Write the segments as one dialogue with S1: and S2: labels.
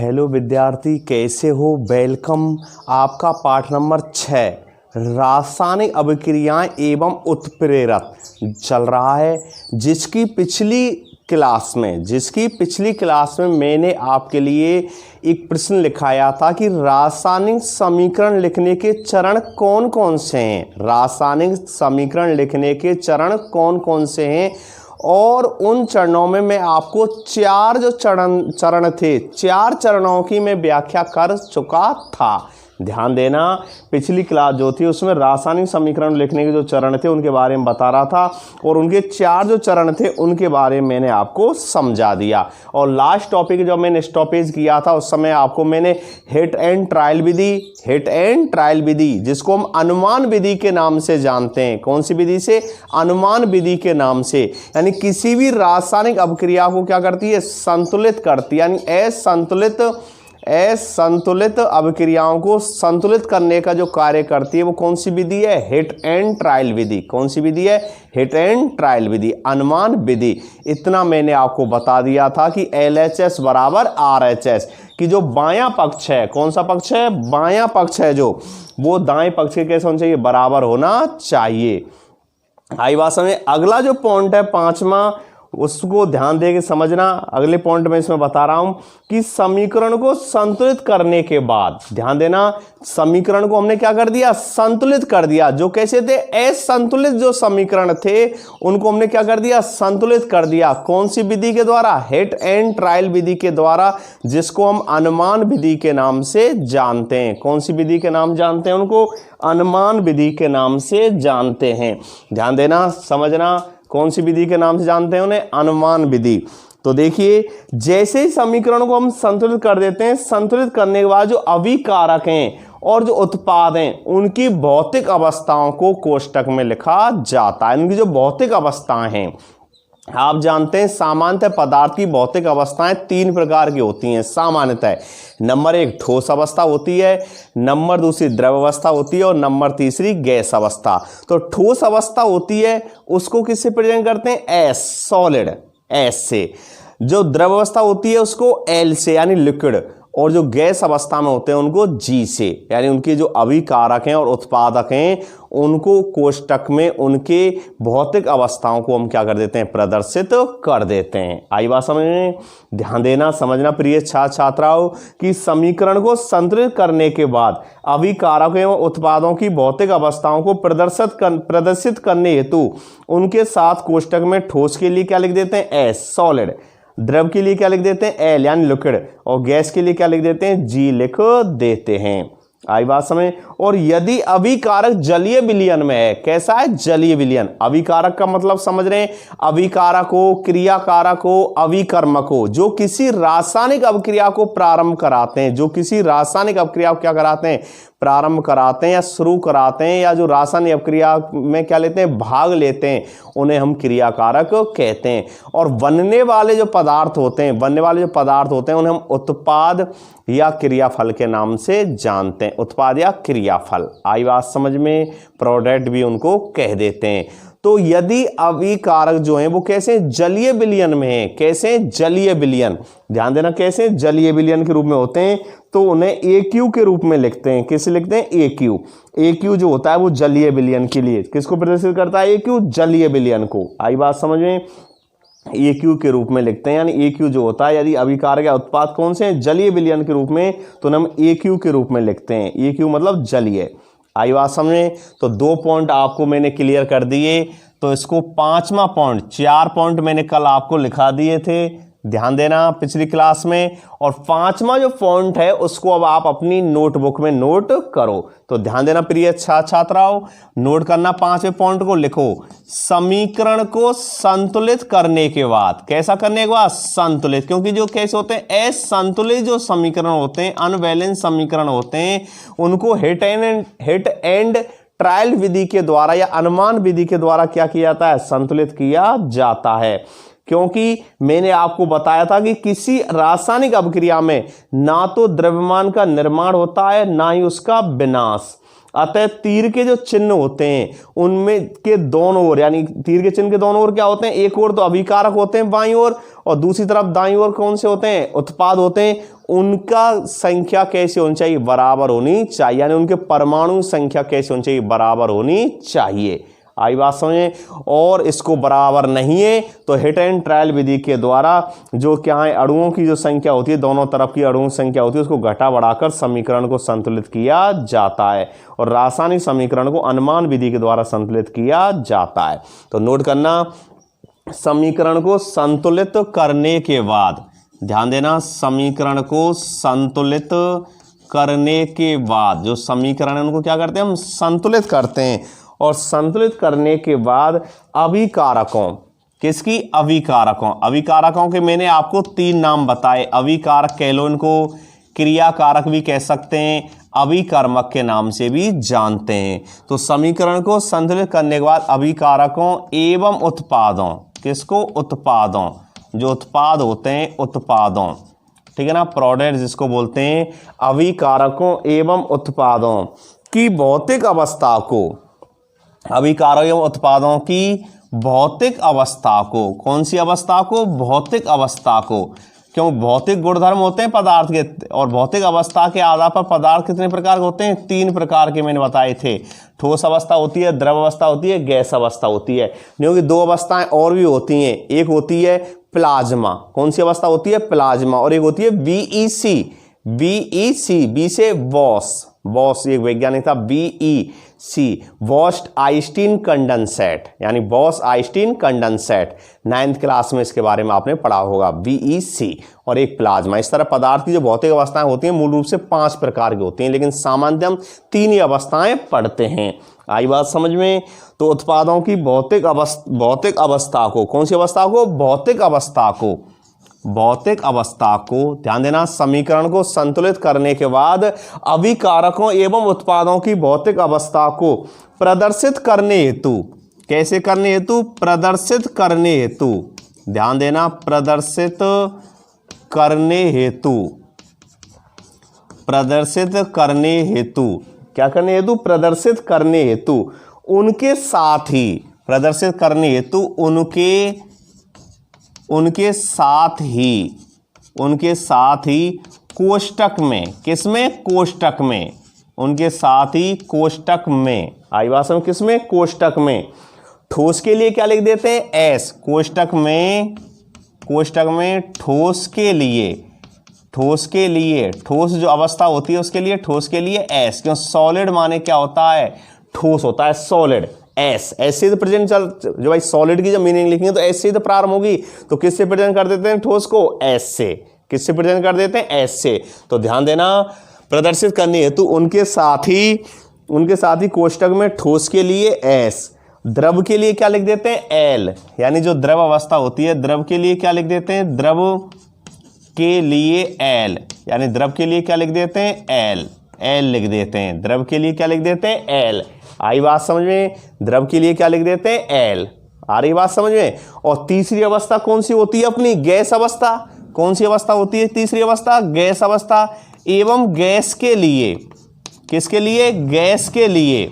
S1: Hello विद्यार्थी, कैसे हो? वेलकम। आपका पाठ नंबर 6 रासायनिक अभिक्रियाएं एवं उत्प्रेरक चल रहा है, जिसकी पिछली क्लास में मैंने आपके लिए एक प्रश्न लिखाया था कि रासायनिक समीकरण लिखने के चरण कौन कौन से हैं। रासायनिक समीकरण लिखने के चरण कौन कौन से हैं, और उन चरणों में मैं आपको 4 जो चरण थे, 4 चरणों की मैं व्याख्या कर चुका था। ध्यान देना, पिछली क्लास जो थी उसमें रासायनिक समीकरण लिखने के जो चरण थे उनके बारे में बता रहा था, और उनके 4 जो चरण थे उनके बारे में मैंने आपको समझा दिया। और लास्ट टॉपिक जब मैंने स्टॉपेज किया था उस समय आपको मैंने हिट एंड ट्रायल विधि, जिसको हम अनुमान विधि के नाम से जानते हैं। कौन सी विधि से? अनुमान विधि के नाम से। यानी किसी भी रासायनिक अभिक्रिया को क्या करती है? संतुलित करती है। यानी असंतुलित अभिक्रियाओं को संतुलित करने का जो कार्य करती है वो कौन सी विधि है? हिट एंड ट्रायल विधि। कौन सी विधि है? हिट एंड ट्रायल विधि, अनुमान विधि। इतना मैंने आपको बता दिया था कि LHS बराबर RHS कि जो बायां पक्ष है, कौन सा पक्ष है? बायां पक्ष है, जो वो दाएं पक्ष के कैसे होना चाहिए? बराबर होना चाहिए। आई बात समझ? अगला जो पॉइंट है 5वां, उसको ध्यान दे के समझना। अगले पॉइंट में इसमें बता रहा हूं कि समीकरण को संतुलित करने के बाद, ध्यान देना, समीकरण को हमने क्या कर दिया? संतुलित कर दिया। जो कैसे थे? असंतुलित जो समीकरण थे उनको हमने क्या कर दिया? संतुलित कर दिया। कौन सी विधि के द्वारा? हिट एंड ट्रायल विधि के द्वारा, जिसको हम अनुमान विधि के नाम से जानते हैं। कौन सी विधि के नाम जानते हैं? उनको अनुमान विधि के नाम से जानते हैं। ध्यान देना, समझना, कौन सी विधि के नाम से जानते हैं उन्हें? अनुमान विधि। तो देखिए, जैसे ही समीकरण को हम संतुलित कर देते हैं, संतुलित करने के बाद जो अभिकारक हैं और जो उत्पाद हैं उनकी भौतिक अवस्थाओं को कोष्टक में लिखा जाता है। उनकी जो भौतिक अवस्थाएं हैं, आप जानते हैं सामान्यतः पदार्थ की भौतिक अवस्थाएं 3 प्रकार की होती हैं। सामान्यतः नंबर 1 ठोस अवस्था होती है, नंबर 2 द्रव अवस्था होती है, और नंबर 3 गैस अवस्था। तो ठोस अवस्था होती है उसको किससे प्रेजेंट करते हैं? एस, सॉलिड, एस से। जो द्रव अवस्था होती है उसको एल से, यानी लिक्विड। और जो गैस अवस्था में होते हैं उनको जी से, यानी उनके जो अभिकारक हैं और उत्पादक हैं उनको कोष्टक में उनके भौतिक अवस्थाओं को हम क्या कर देते हैं? प्रदर्शित कर देते हैं। आई बात समझ में? ध्यान देना, समझना प्रिय छात्र छात्राओं कि समीकरण को संतुलित करने के बाद अभिकारक एवं उत्पादों की भौतिक अवस्थाओं को प्रदर्शित करने हेतु उनके साथ कोष्टक में ठोस के लिए क्या लिख देते हैं? S, solid. द्रव के लिए क्या लिख देते हैं? एल, यानी लिक्विड। और गैस के लिए क्या लिख देते हैं? जी लिख देते हैं। आई बात समझ? और यदि अभिकारक जलीय विलयन में है, कैसा है? जलीय विलयन। अभिकारक का मतलब समझ रहे हैं? अभिकारक हो, क्रियाकारक हो, अभिकर्मक हो, जो किसी रासायनिक अभिक्रिया को प्रारंभ कराते हैं, जो किसी रासायनिक अभिक्रिया को क्या कराते हैं? प्रारंभ कराते हैं या शुरू कराते हैं, या जो रासायनिक अभिक्रिया में क्या लेते हैं? भाग लेते हैं, उन्हें हम क्रियाकारक कहते हैं। और बनने वाले जो पदार्थ होते हैं उन्हें हम उत्पाद या क्रियाफल के नाम से जानते हैं। उत्पाद या क्रियाफल। आई बात समझ में? प्रोडक्ट भी उनको कह देते हैं। तो यदि अभिकारक जो हैं वो कैसे? जलीय विलयन में है। कैसे? जलीय विलयन। ध्यान देना, कैसे? जलीय विलयन के रूप में होते हैं, तो उन्हें AQ के रूप में लिखते हैं। किसे लिखते हैं? AQ। AQ जो होता है वो जलीय विलयन के लिए किसको प्रदर्शित करता है? AQ, जलीय विलयन को। आई बात समझ में? AQ के रूप में लिखते हैं। यानी AQ जो होता है, यदि अभिकारक या उत्पाद कौन से हैं? जलीय विलयन के रूप में, तो हम AQ के रूप में लिखते हैं। AQ मतलब जलीय। आई बात समझे? तो 2 पॉइंट आपको मैंने क्लियर कर दिए। तो इसको 5वां पॉइंट, 4 पॉइंट मैंने कल आपको लिखा दिए थे, ध्यान देना, पिछली क्लास में। और 5वां जो पॉइंट है उसको अब आप अपनी नोटबुक में नोट करो। तो ध्यान देना प्रिय छात्राओं, नोट करना 5वें पॉइंट को लिखो। समीकरण को संतुलित करने के बाद, कैसा करने के बाद? संतुलित। क्योंकि जो कैसे होते हैं? असंतुलित जो समीकरण होते हैं, अनबैलेंस समीकरण होते हैं, उनको हिट एंड ट्रायल विधि के द्वारा या अनुमान विधि के द्वारा क्या किया जाता है? संतुलित किया जाता है। क्योंकि मैंने आपको बताया था कि किसी रासायनिक अभिक्रिया में ना तो द्रव्यमान का निर्माण होता है, ना ही उसका विनाश। अतः तीर के जो चिन्ह होते हैं उनमें के दोनों ओर, यानी तीर के चिन्ह के दोनों ओर क्या होते हैं? एक ओर तो अभिकारक होते हैं बाईं ओर, और दूसरी तरफ दाईं ओर कौन से होते हैं? उत्पाद होते हैं। उनका संख्या कैसी होनी चाहिए, बराबर होनी चाहिए, यानी उनके परमाणु संख्या कैसी होनी चाहिए, बराबर होनी चाहिए। आई बात समझे। और इसको बराबर नहीं है तो हिट एंड ट्रायल विधि के द्वारा जो क्या है, अणुओं की जो संख्या होती है, दोनों तरफ की अणुओं की संख्या होती है, उसको घटा बढ़ाकर समीकरण को संतुलित किया जाता है। और रासायनिक समीकरण को अनुमान विधि के द्वारा संतुलित किया जाता है। तो नोट करना, समीकरण को संतुलित करने के बाद, ध्यान देना, समीकरण को संतुलित करने के बाद जो समीकरण है उनको क्या करते हैं, हम संतुलित करते हैं। और संतुलित करने के बाद अभिकारकों, किसकी, अभिकारकों, अभिकारकों के मैंने आपको 3 नाम बताए। अभिकारक कह लो इनको, क्रियाकारक भी कह सकते हैं, अभिकर्मक के नाम से भी जानते हैं। तो समीकरण को संतुलित करने के बाद अभिकारकों एवं उत्पादों, किसको, उत्पादों, जो उत्पाद होते हैं, उत्पादों, ठीक है ना, प्रोडक्ट जिसको बोलते हैं, अभिकारकों एवं उत्पादों की भौतिक अवस्था को, अभिकारकों एवं उत्पादों की भौतिक अवस्था को, कौन सी अवस्था को, भौतिक अवस्था को, क्यों, भौतिक गुणधर्म होते हैं पदार्थ के, और भौतिक अवस्था के आधार पर पदार्थ कितने प्रकार के होते हैं, 3 प्रकार के मैंने बताए थे। ठोस अवस्था होती है, द्रव अवस्था होती है, गैस अवस्था होती है। क्योंकि 2 अवस्थाएं और भी होती हैं, एक होती है प्लाज्मा, कौन सी अवस्था होती है, प्लाज्मा, और एक होती है बीईसी, बीईसी, बी से बॉस, बॉस एक वैज्ञानिक था, बीईसी, बॉस्ट आइंस्टीन कंडेंसेट, यानी boss Einstein condensate, 9th class में इसके बारे में आपने पढ़ा होगा, बीईसी, और एक प्लाज्मा। इस तरह पदार्थ की जो भौतिक अवस्थाएं होती हैं मूल रूप से 5 प्रकार की होती हैं, लेकिन सामान्यतः हम 3 ही अवस्थाएं पढ़ते हैं। आई बात समझ में। तो उत्पादों की भौतिक अवस्था को, कौन सी अवस्था को, भौतिक अवस्था को, भौतिक अवस्था को, ध्यान देना, समीकरण को संतुलित करने के बाद अभिकारकों एवं उत्पादों की भौतिक अवस्था को प्रदर्शित करने हेतु, कैसे करने हेतु, प्रदर्शित करने हेतु, ध्यान देना, प्रदर्शित करने हेतु, प्रदर्शित करने हेतु, क्या करने हेतु, प्रदर्शित करने हेतु, उनके साथ ही, प्रदर्शित करने हेतु उनके साथ ही कोष्टक में, किसमें, कोष्टक में, उनके साथ ही कोष्टक में, आई बात समझ, किसमें, कोष्टक में। ठोस के लिए क्या लिख देते हैं, एस, कोष्टक में ठोस के लिए, ठोस जो अवस्था होती है उसके लिए, ठोस के लिए एस, क्यों, सॉलिड माने क्या होता है, ठोस होता है, सॉलिड, एस, ऐसे तो प्रेजेंट चल, जो भाई सॉलिड की जब मीनिंग लिखेंगे तो एस से तो प्रारंभ होगी, तो किससे प्रेजेंट कर देते हैं ठोस को, एस से, किससे प्रेजेंट कर देते हैं, एस से। तो ध्यान देना, प्रदर्शित करने हेतु उनके साथ ही कोष्टक में ठोस के लिए एस, द्रव के लिए क्या लिख देते हैं, एल, यानी जो द्रव अवस्था होती है, द्रव के लिए क्या लिख देते हैं, द्रव के लिए एल, यानी द्रव के लिए क्या लिख देते हैं, एल, एल लिख देते हैं, द्रव के लिए क्या लिख देते हैं, एल। आई बात समझ में, द्रव के लिए क्या लिख देते हैं, एल, आ रही बात समझ में। और तीसरी अवस्था कौन सी होती है अपनी, गैस अवस्था, कौन सी अवस्था होती है तीसरी अवस्था, गैस अवस्था, एवं गैस के लिए, किसके लिए, गैस के लिए।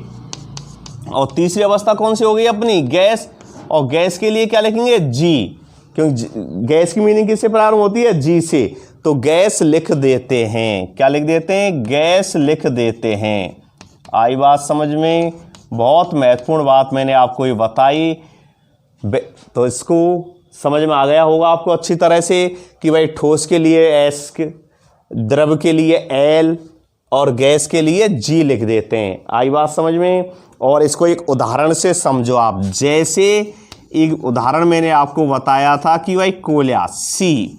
S1: और तीसरी अवस्था कौन सी हो गई अपनी, गैस, और गैस के लिए क्या लिखेंगे, जी, क्योंकि गैस की मीनिंग किससे प्रारंभ होती है, जी से, तो गैस लिख देते हैं, क्या लिख देते हैं, गैस लिख देते हैं। आई बात समझ में, बहुत महत्वपूर्ण बात मैंने आपको ये बताई, तो इसको समझ में आ गया होगा आपको अच्छी तरह से कि भाई ठोस के लिए एस, द्रव के लिए एल, और गैस के लिए जी लिख देते हैं। आई बात समझ में। और इसको एक उदाहरण से समझो आप, जैसे एक उदाहरण मैंने आपको बताया था कि भाई कोयला, सी,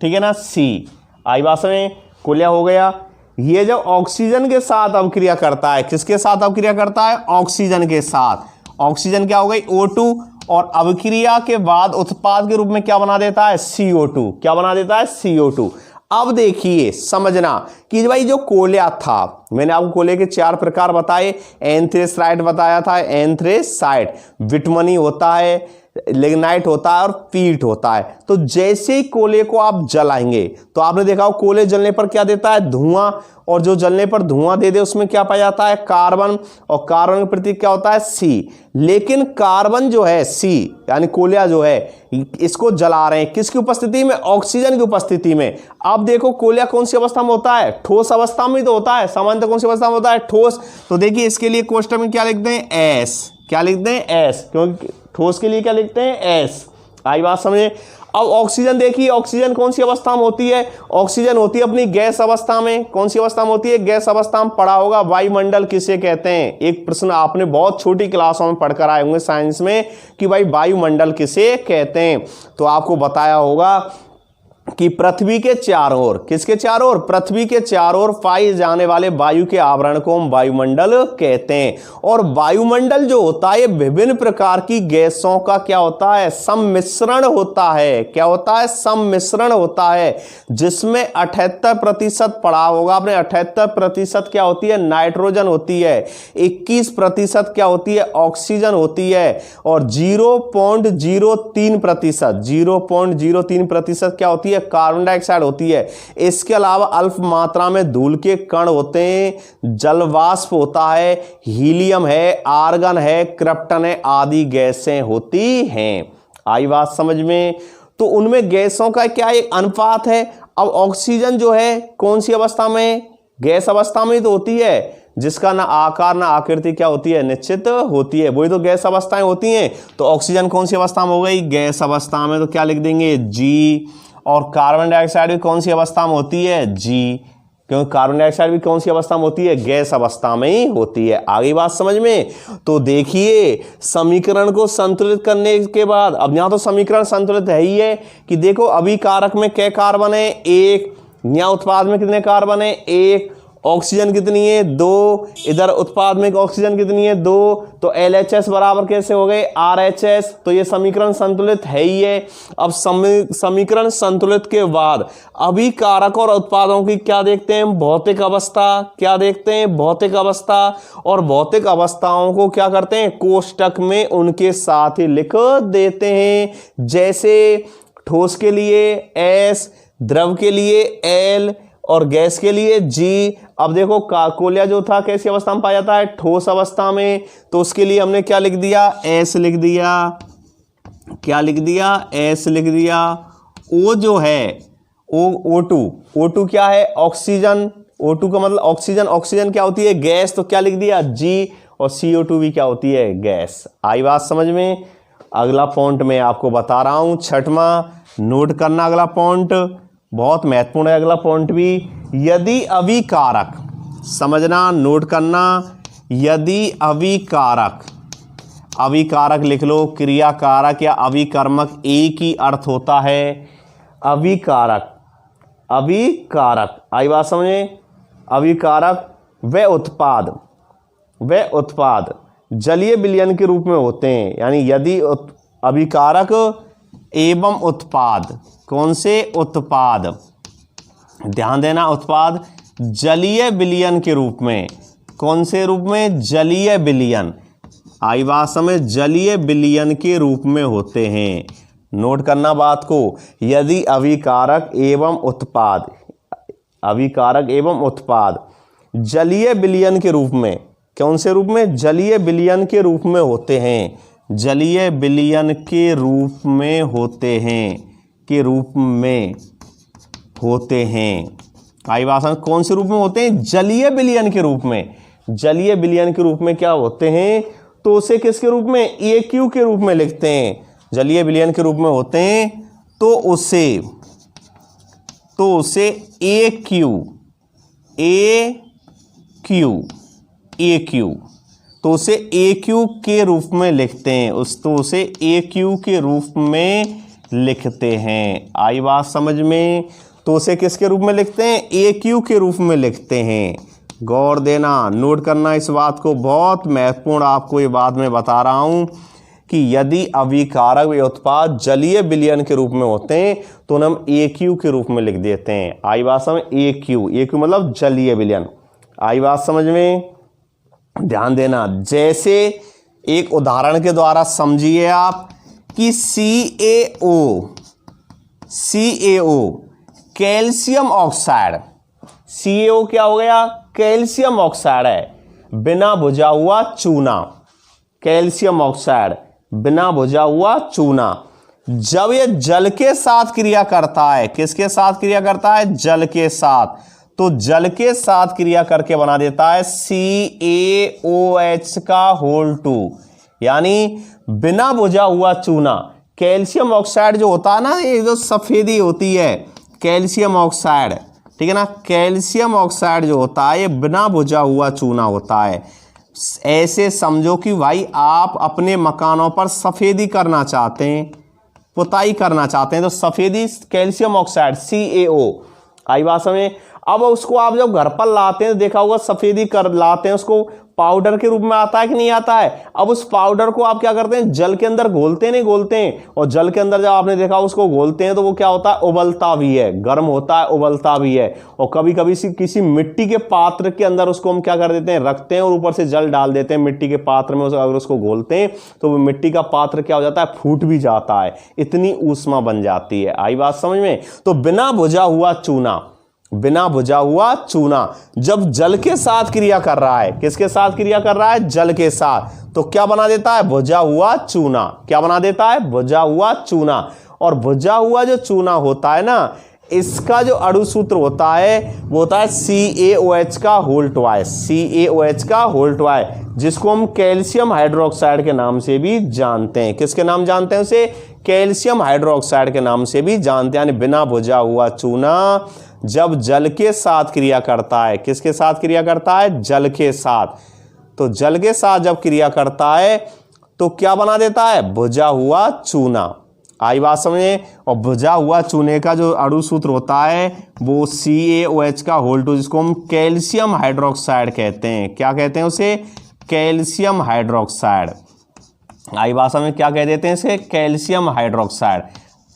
S1: ठीक है ना, सी, आई बात समझ, कोयला हो गया, ये जब ऑक्सीजन के साथ अभिक्रिया करता है, किसके साथ अभिक्रिया करता है, ऑक्सीजन के साथ, ऑक्सीजन क्या हो गई, O2, और अभिक्रिया के बाद उत्पाद के रूप में क्या बना देता है, CO2, क्या बना देता है, CO2। अब देखिए समझना कि भाई जो कोयला था, मैंने आपको कोयले के 4 प्रकार बताए, एंथ्रेसाइट बताया था, एंथ्रेसाइट, बिटमनी होता है, लिग्नाइट होता है और पीट होता है। तो जैसे ही कोयले को आप जलाएंगे तो आपने देखा हो कोयले जलने पर क्या देता है, धुआं, और जो जलने पर धुआं दे दे उसमें क्या पाया जाता है, कार्बन, और कार्बन का प्रतीक क्या होता है, सी। लेकिन कार्बन जो है सी यानी कोयला जो है इसको जला रहे हैं किसकी उपस्थिति में, ऑक्सीजन की उपस्थिति में। अब देखो कोयला कौन सी अवस्था में होता है, ठोस अवस्था में तो होता है, सामान्यतः कौन सी अवस्था में होता है, ठोस। तो देखिए इसके लिए कोष्टक में क्या लिखते हैं, एस, क्या लिखते हैं, एस, क्योंकि ठोस के लिए क्या लिखते हैं, एस। आई बात समझे। अब ऑक्सीजन देखिए, ऑक्सीजन कौन सी अवस्था में होती है, ऑक्सीजन होती है अपनी गैस अवस्था में। कौन सी अवस्था में होती है, गैस अवस्था में। पढ़ा होगा वायुमंडल किसे कहते हैं, एक प्रश्न आपने बहुत छोटी क्लासों में पढ़कर आए होंगे साइंस में कि भाई वायुमंडल किसे कहते हैं। तो आपको बताया होगा कि पृथ्वी के चारों ओर, किसके चारों ओर, पृथ्वी के चारों ओर पाए जाने वाले वायु के आवरण को हम वायुमंडल कहते हैं। और वायुमंडल जो होता है विभिन्न प्रकार की गैसों का क्या होता है, सम्मिश्रण होता है। क्या होता है, सम्मिश्रण होता है, जिसमें 78% पढ़ा होगा आपने, 78% क्या होती है, नाइट्रोजन होती है, 21% क्या होती है, ऑक्सीजन होती है, और 0.03% क्या होती है, कार्बन डाइऑक्साइड होती है। इसके अलावा अल्प मात्रा में धूल के कण होते हैं, जलवाष्प होता है, हीलियम है, आर्गन है, क्रिप्टन है, आदि गैसें होती हैं। आई बात समझ में। तो उनमें गैसों का क्या एक अनुपात है। अब ऑक्सीजन जो है कौन सी अवस्था में, गैस अवस्था में तो होती है, जिसका ना आकार ना आकृति क्या होती है, निश्चित होती है, वही तो गैस अवस्थाएं होती हैं। तो ऑक्सीजन कौन सी अवस्था में हो गई, गैस अवस्था में, तो क्या लिख देंगे, जी। और कार्बन डाइऑक्साइड भी कौन सी अवस्था में होती है, जी, क्योंकि कार्बन डाइऑक्साइड भी कौन सी अवस्था में होती है, गैस अवस्था में ही होती है। आगे बात समझ में। तो देखिए समीकरण को संतुलित करने के बाद, अब यहां तो समीकरण संतुलित है ही है कि देखो अभिकारक में कै कार्बन है, एक, यहाँ उत्पाद में कितने कार्बन है, एक, ऑक्सीजन कितनी है, 2, इधर उत्पाद में ऑक्सीजन कितनी है, 2, तो LHS बराबर कैसे हो गए, RH। तो ये समीकरण संतुलित है ही है। अब समीकरण संतुलित के बाद अभिकारक और उत्पादों की क्या देखते हैं, भौतिक अवस्था। क्या देखते हैं, भौतिक अवस्था। और भौतिक अवस्थाओं को क्या करते हैं, कोष्टक में उनके साथ ही लिख देते हैं। जैसे ठोस के लिए S, द्रव के लिए L और गैस के लिए G। अब देखो कोयला जो था कैसी अवस्था में पाया जाता है, ठोस अवस्था में, तो उसके लिए हमने क्या लिख दिया, S लिख दिया। क्या लिख दिया, S लिख दिया। O जो है O2 क्या है, ऑक्सीजन। O2 का मतलब ऑक्सीजन, ऑक्सीजन क्या होती है, गैस, तो क्या लिख दिया, G। और CO2 भी क्या होती है, गैस। आई बात समझ में। अगला पॉइंट मैं आपको बता रहा हूं, छठवां, नोट करना अगला पॉइंट, बहुत महत्वपूर्ण है अगला पॉइंट भी। यदि अभिकारक, समझना, नोट करना, यदि अभिकारक, अभिकारक लिख लो, क्रियाकारक या अभिकर्मक एक ही अर्थ होता है। अभिकारक, अभिकारक, आई बात समझे। अभिकारक व उत्पाद जलीय विलयन के रूप में होते हैं। यानी यदि अभिकारक एवं उत्पाद, कौन से, उत्पाद, ध्यान देना, उत्पाद जलीय विलयन के रूप में, कौन से रूप में, जलीय विलयन। आई बात समझ, जलीय विलयन के रूप में होते हैं। नोट करना बात को, यदि अभिकारक एवं उत्पाद, अभिकारक एवं उत्पाद जलीय विलयन के रूप में, कौन से रूप में, जलीय विलयन के रूप में होते हैं, जलीय विलयन के रूप में होते हैं, के रूप में होते हैं। आई बात समझ, कौन से रूप में होते हैं, जलीय विलयन के रूप में। जलीय विलयन के रूप में क्या होते हैं, तो उसे किसके रूप में, AQ के रूप में लिखते हैं। जलीय विलयन के रूप में होते हैं तो उसे AQ तो उसे AQ के रूप में लिखते हैं, तो उसे AQ के रूप में लिखते हैं। आई बात समझ में। तो उसे किसके रूप में लिखते हैं, AQ के रूप में लिखते हैं। गौर देना, नोट करना इस बात को, बहुत महत्वपूर्ण आपको ये बात मैं बता रहा हूं कि यदि अभिकारक व उत्पाद जलीय विलयन के रूप में होते हैं तो हम AQ के रूप में लिख देते हैं। आई बात समझ, AQ मतलब जलीय विलयन। आई बात समझ में, ध्यान देना। जैसे एक उदाहरण के द्वारा समझिए आप कि CaO कैल्शियम ऑक्साइड, CaO क्या हो गया? कैल्शियम ऑक्साइड है, बिना बुझा हुआ चूना, कैल्शियम ऑक्साइड बिना बुझा हुआ चूना। जब ये जल के साथ क्रिया करता है, किसके साथ क्रिया करता है? जल के साथ, तो जल के साथ क्रिया करके बना देता है CaOH का होल 2, यानी बिना बुझा हुआ चूना। कैल्शियम ऑक्साइड जो होता है ना, ये जो सफेदी होती है कैल्शियम ऑक्साइड, ठीक है ना, कैल्शियम ऑक्साइड जो होता है ये बिना बुझा हुआ चूना होता है। ऐसे समझो कि भाई आप अपने मकानों पर सफेदी करना चाहते हैं, पुताई करना चाहते हैं, तो सफेदी कैल्शियम ऑक्साइड CaO आई बात समझ। अब उसको आप जब घर पर लाते हैं, देखा होगा सफेदी कर लाते हैं, उसको पाउडर के रूप में आता है कि नहीं आता है? अब उस पाउडर को आप क्या करते हैं? जल के अंदर घोलते नहीं घोलते हैं, और जल के अंदर जब आपने देखा उसको घोलते हैं तो वो क्या होता है? उबलता भी है, गर्म होता है, उबलता भी है। और कभी कभी किसी मिट्टी के पात्र के अंदर उसको हम क्या कर देते हैं? रखते हैं और ऊपर से जल डाल देते हैं मिट्टी के पात्र में। अगर उसको घोलते हैं तो वो मिट्टी का पात्र क्या हो जाता है? फूट भी जाता है, इतनी ऊष्मा बन जाती है। आई बात समझ में? तो बिना बुझा हुआ चूना, बिना बुझा हुआ चूना जब जल के साथ क्रिया कर रहा है, किसके साथ क्रिया कर रहा है? जल के साथ, तो क्या बना देता है? बुझा हुआ चूना। क्या बना देता है? बुझा हुआ चूना। और बुझा हुआ जो चूना होता है ना, इसका जो अणु सूत्र होता है वो होता है CaOH का होल 2, CaOH का होल 2, जिसको हम कैल्शियम हाइड्रोक्साइड के नाम से भी जानते हैं। किसके नाम जानते हैं उसे? कैल्शियम हाइड्रोक्साइड के नाम से भी जानते हैं। यानी बिना बुझा हुआ चूना जब जल के साथ क्रिया करता है, किसके साथ क्रिया करता है? जल के साथ। तो जल के साथ जब क्रिया करता है तो क्या बना देता है? बुझा हुआ चूना। आई बात समझे? और बुझा हुआ चूने का जो अणु सूत्र होता है वो CaOH का होल 2, जिसको हम कैल्शियम हाइड्रोक्साइड कहते हैं। क्या कहते हैं उसे? Calcium hydroxide. आई बात समझ? क्या कह देते हैं इसे? Calcium hydroxide.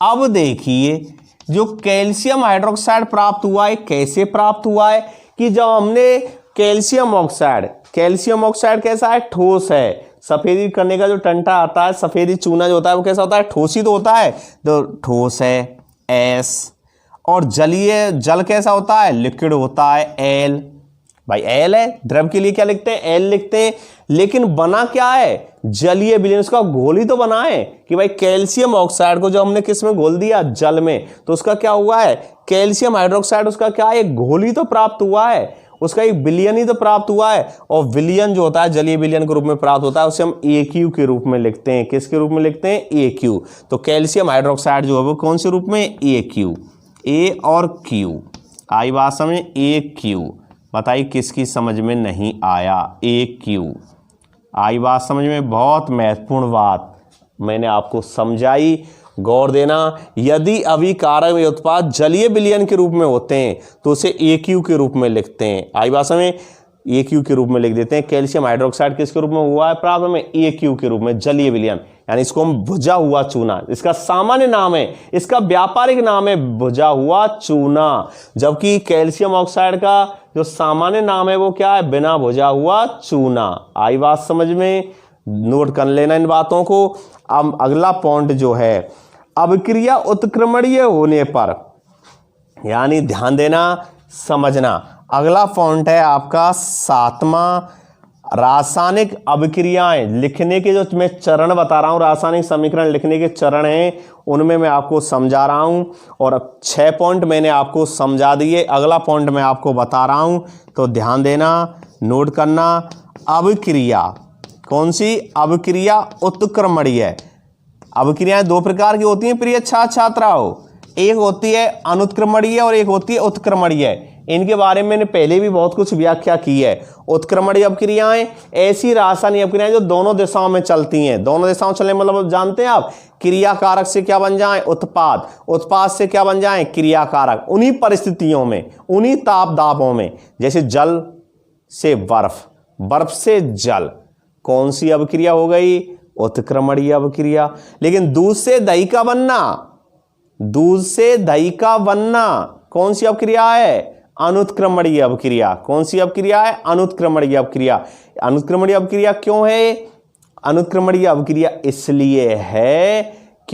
S1: अब देखिए, जो कैल्शियम हाइड्रोक्साइड प्राप्त हुआ है, कैसे प्राप्त हुआ है? कि जब हमने कैल्शियम ऑक्साइड कैसा है? ठोस है। सफेदी करने का जो टंटा आता है, सफेदी चूना जो होता है वो कैसा होता है? ठोस ही तो होता है, तो ठोस है S। और जलीय जल कैसा होता है? लिक्विड होता है L। भाई L है, द्रव के लिए क्या लिखते हैं? L लिखते हैं। लेकिन बना क्या है? जलीय विलयन। उसका घोल ही तो बना है कि भाई कैल्शियम ऑक्साइड को जो हमने किस में घोल दिया? जल में, तो उसका क्या हुआ है? कैल्शियम हाइड्रोक्साइड उसका क्या है? एक घोल ही तो प्राप्त हुआ है, उसका एक विलयन ही तो प्राप्त हुआ है। और विलयन जो होता है जलीय विलयन के रूप में प्राप्त होता है, उसे हम AQ के रूप में लिखते हैं। किसके रूप में लिखते हैं? AQ। तो कैल्शियम हाइड्रोक्साइड जो है वो कौन से रूप में? AQ। A और Q। आई बात समझ? AQ। बताइए किसकी समझ में नहीं आया? AQ। आई बात समझ में? बहुत महत्वपूर्ण बात मैंने आपको समझाई, गौर देना। यदि अभिकारक में उत्पाद जलीय विलयन के रूप में होते हैं तो उसे AQ के रूप में लिखते हैं। आई बात समझ? AQ के रूप में लिख देते हैं। कैल्शियम हाइड्रोक्साइड किसके रूप में हुआ है प्राप्त? में AQ के रूप में, जलीय विलयन, यानी इसको हम बुझा हुआ चूना, इसका सामान्य नाम है, इसका व्यापारिक नाम है बुझा हुआ चूना। जबकि कैल्शियम ऑक्साइड का जो सामान्य नाम है वो क्या है? बिना बुझा हुआ चूना। आई बात समझ में? नोट कर लेना इन बातों को। अब अगला पॉइंट जो है, अभिक्रिया उत्क्रमणीय होने पर, यानी ध्यान देना, समझना। अगला पॉइंट है आपका 7वां, रासायनिक अभिक्रियाएं लिखने के जो मैं चरण बता रहा हूं, रासायनिक समीकरण लिखने के चरण हैं, उनमें मैं आपको समझा रहा हूं। और अब 6 पॉइंट मैंने आपको समझा दिए, अगला पॉइंट मैं आपको बता रहा हूं, तो ध्यान देना, नोट करना। अभिक्रिया कौन सी? अभिक्रिया उत्क्रमणीय। अभिक्रियाएं 2 प्रकार की होती हैं प्रिय छात्राओं, एक होती है अनुत्क्रमणीय और एक होती है उत्क्रमणीय। इनके बारे में मैंने पहले भी बहुत कुछ व्याख्या की है। उत्क्रमणीय अभिक्रियाएं ऐसी रासायनिक अभिक्रियाएं जो दोनों दिशाओं में चलती हैं। दोनों दिशाओं में चलने मतलब जानते हैं आप, क्रियाकारक से क्या बन जाए? उत्पाद, उत्पाद से क्या बन जाए? क्रियाकारक। उन्हीं परिस्थितियों में, उन्हीं ताप दाबों में, जैसे जल से बर्फ, बर्फ से जल, कौन सी अभिक्रिया हो गई? उत्क्रमणीय अभिक्रिया। लेकिन दूध से दही का बनना, दूध से दही का बनना कौन सी अभिक्रिया है? अनुत्क्रमणीय अभिक्रिया। कौन सी अभिक्रिया है? अनुत्क्रमणीय अभिक्रिया। अनुत्क्रमणीय अभिक्रिया क्यों है? अनुत्क्रमणीय अभिक्रिया इसलिए है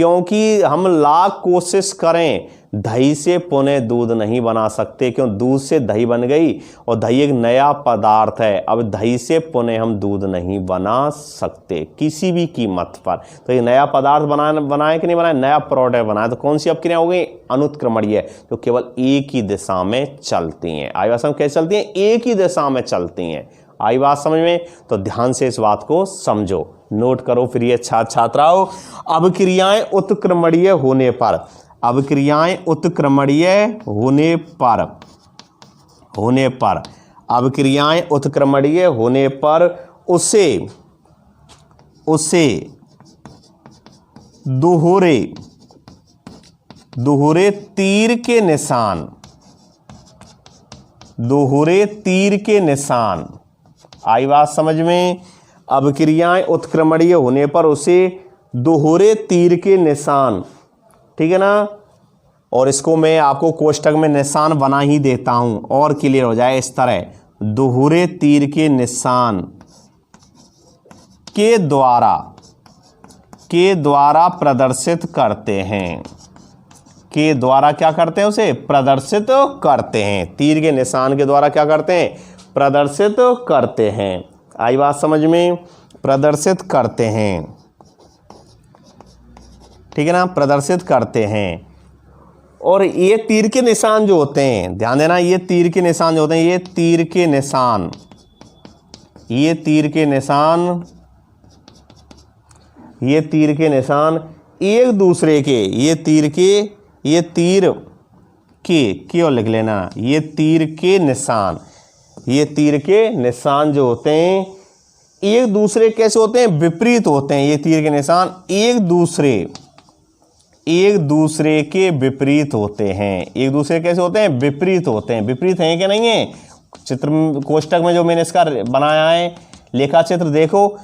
S1: क्योंकि हम लाख कोशिश करें दही से पुनः दूध नहीं बना सकते, क्यों? दूध से दही बन गई और दही एक नया पदार्थ है। अब दही से पुनः हम दूध नहीं बना सकते किसी भी कीमत पर। तो ये नया पदार्थ बनाए कि नहीं बनाए, नया प्रोडक्ट बनाए। तो कौन सी अपक्रिया हो गई? अनुत्क्रमणीय, जो केवल एक ही दिशा में चलती हैं। आई बात समझ? कैसे चलती हैं? एक ही दिशा में चलती हैं। आई बात समझ में? तो ध्यान से इस बात को समझो, नोट करो फिर ये छात्राओं। अभिक्रियाएं उत्क्रमणीय होने पर, अभिक्रियाएं उत्क्रमणीय होने पर, अभिक्रियाएं उत्क्रमणीय होने पर उसे दोहरे तीर के निशान, आई बात समझ में? अभिक्रियाएं उत्क्रमणीय होने पर उसे दोहरे तीर के निशान, ठीक है ना? और इसको मैं आपको कोष्टक में निशान बना ही देता हूं और क्लियर हो जाए। इस तरह दोहरे तीर के निशान के द्वारा प्रदर्शित करते हैं, के द्वारा क्या करते हैं? उसे प्रदर्शित करते हैं। तीर के निशान के द्वारा क्या करते हैं? प्रदर्शित करते हैं। आई बात समझ में? प्रदर्शित करते हैं, ठीक है ना? प्रदर्शित करते हैं। और ये तीर के निशान जो होते हैं, ध्यान देना, ये तीर के निशान जो होते हैं, ये तीर के निशान एक दूसरे के, ये तीर के क्यों लिख लेना, ये तीर के निशान जो होते हैं एक दूसरे कैसे होते हैं? विपरीत होते हैं। ये तीर के निशान एक दूसरे के विपरीत होते हैं। एक दूसरे कैसे होते हैं? विपरीत होते हैं। विपरीत हैं कि नहीं है? चित्र कोष्टक में जो मैंने इसका बनाया है लेखा चित्र देखो,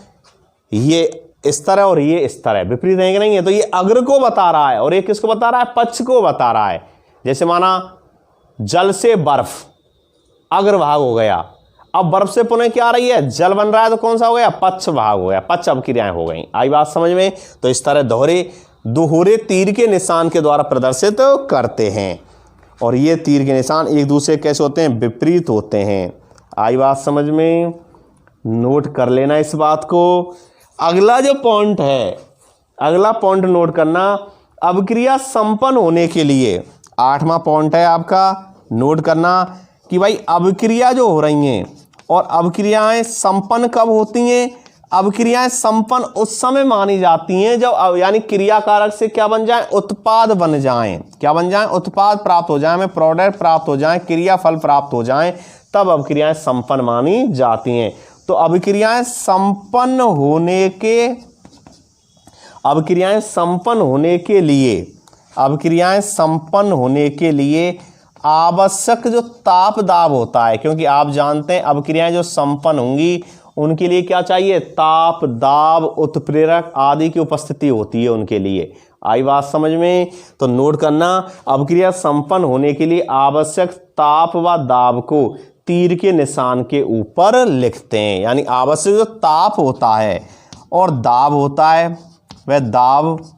S1: ये इस तरह और ये इस तरह, विपरीत हैं कि नहीं है? तो ये अग्र को बता रहा है और ये किसको बता रहा है? पक्ष को बता रहा है। जैसे माना जल से बर्फ, अग्रभाग हो गया। अब बर्फ से पुनः क्या आ रही है? जल बन रहा है, तो कौन सा हो गया? पक्ष भाग हो गया, पक्ष अपक्रियाएं हो गई। आई बात समझ में? तो इस तरह दोहरे तीर के निशान के द्वारा प्रदर्शित करते हैं। और ये तीर के निशान एक दूसरे कैसे होते हैं? विपरीत होते हैं। आई बात समझ में? नोट कर लेना इस बात को। अगला जो पॉइंट है, अगला पॉइंट नोट करना, अभिक्रिया संपन्न होने के लिए 8वां पॉइंट है आपका, नोट करना कि भाई अभिक्रिया जो हो रही हैं और अभिक्रियाएं संपन्न कब होती हैं? अभिक्रियाएं संपन्न उस समय मानी जाती हैं जब यानी क्रियाकारक से क्या बन जाए? उत्पाद बन जाएं। क्या बन जाएं? उत्पाद प्राप्त हो जाए, हमें प्रोडक्ट प्राप्त हो जाए, क्रियाफल प्राप्त हो जाए, तब अभिक्रियाएं संपन्न मानी जाती हैं। तो अभिक्रियाएं संपन्न होने के लिए आवश्यक जो ताप दाब होता है, क्योंकि आप जानते हैं अभिक्रियाएं जो संपन्न होंगी उनके लिए क्या चाहिए? ताप, दाब, उत्प्रेरक आदि की उपस्थिति होती है उनके लिए। आई बात समझ में? तो नोट करना, अभिक्रिया संपन्न होने के लिए आवश्यक ताप व दाब को तीर के निशान के ऊपर लिखते हैं। यानी आवश्यक जो ताप होता है और दाब होता है, वह दाब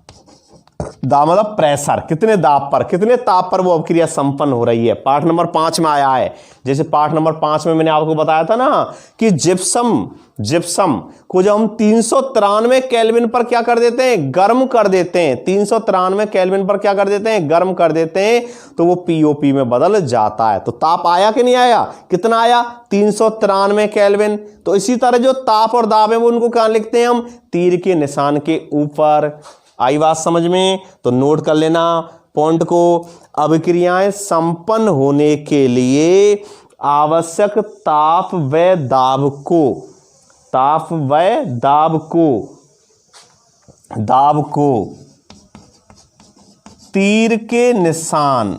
S1: मतलब प्रेशर, कितने दाब पर, कितने ताप पर वो अभिक्रिया संपन्न हो रही है। पाठ नंबर 5 में आया है। जैसे पाठ नंबर 5 में मैंने आपको बताया था ना कि जिप्सम को जब हम 393 केल्विन पर क्या कर देते हैं? गर्म कर देते हैं। 393 केल्विन पर क्या कर देते हैं? गर्म कर देते हैं, तो वो पीओपी में बदल जाता है। तो ताप आया कि नहीं आया? कितना आया? 393 केल्विन। तो इसी तरह जो ताप और दाब है वो उनको कहां लिखते हैं हम? तीर के निशान के ऊपर। आई बात समझ में? तो नोट कर लेना पॉइंट को। अभिक्रियाएं संपन्न होने के लिए आवश्यक ताप व दाब को तीर के निशान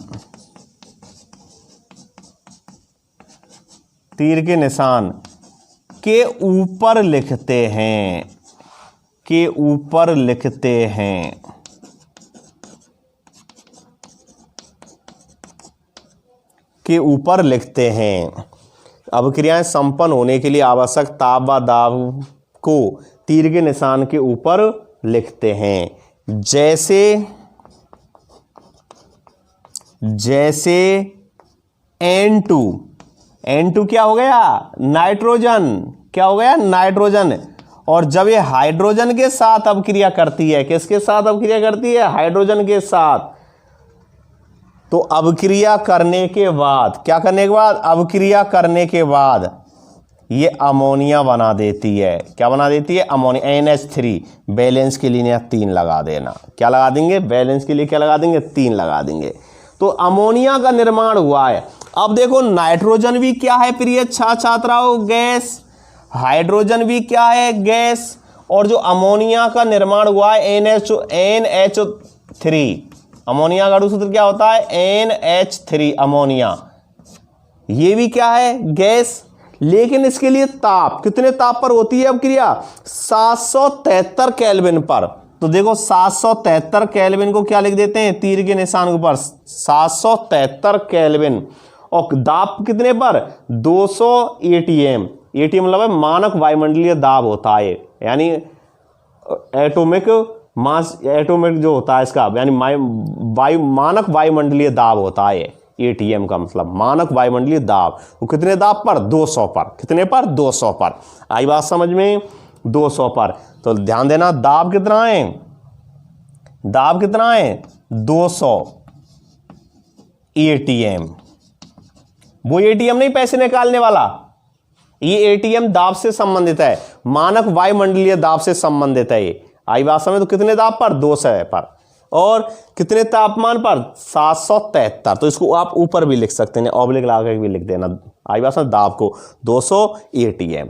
S1: के ऊपर लिखते हैं, अभिक्रियाएं संपन्न होने के लिए आवश्यक ताप व दाब को तीर के निशान के ऊपर लिखते हैं। जैसे जैसे N2 क्या हो गया, नाइट्रोजन, क्या हो गया, नाइट्रोजन। और जब ये हाइड्रोजन के साथ अभिक्रिया करती है, किसके साथ अभिक्रिया करती है, हाइड्रोजन के साथ, तो अभिक्रिया करने के बाद, क्या करने के बाद, अभिक्रिया करने के बाद ये अमोनिया बना देती है। क्या बना देती है, अमोनिया, NH3। बैलेंस के लिए 3 लगा देना, क्या लगा देंगे, बैलेंस के लिए क्या लगा देंगे, 3 लगा देंगे। तो अमोनिया का निर्माण हुआ है। अब देखो नाइट्रोजन भी क्या है प्रिय छात्राओं, गैस, हाइड्रोजन भी क्या है, गैस, और जो अमोनिया का निर्माण हुआ है NH3, अमोनिया का अणु सूत्र क्या होता है, NH3, अमोनिया, ये भी क्या है, गैस। लेकिन इसके लिए ताप, कितने ताप पर होती है अभिक्रिया, 773 केल्विन पर। तो देखो 773 केल्विन को क्या लिख देते हैं, तीर के निशान के ऊपर 773 केल्विन, और दाब कितने पर, 200 ATM। ATM मतलब है मानक वायुमंडलीय दाब होता है, यानी एटॉमिक मास, एटॉमिक जो होता है इसका, यानी मानक वायुमंडलीय दाब होता है। ATM का मतलब मानक वायुमंडलीय दाब। वो कितने दाब पर, 200 पर, कितने पर, 200 पर। आई बात समझ में, 200 पर। तो ध्यान देना, दाब कितना है, दाब कितना है, 200 ATM। वो ATM नहीं पैसे निकालने वाला, ये ATM दाब से संबंधित है, मानक वायुमंडलीय दाब से संबंधित है ये। आई बात समझ, तो कितने दाब पर, 200 पर, और कितने तापमान पर, 773। तो इसको आप ऊपर भी लिख सकते हैं, ऑब्लिक लगा के भी लिख देना। आई बात समझ, दाब को 200 ATM।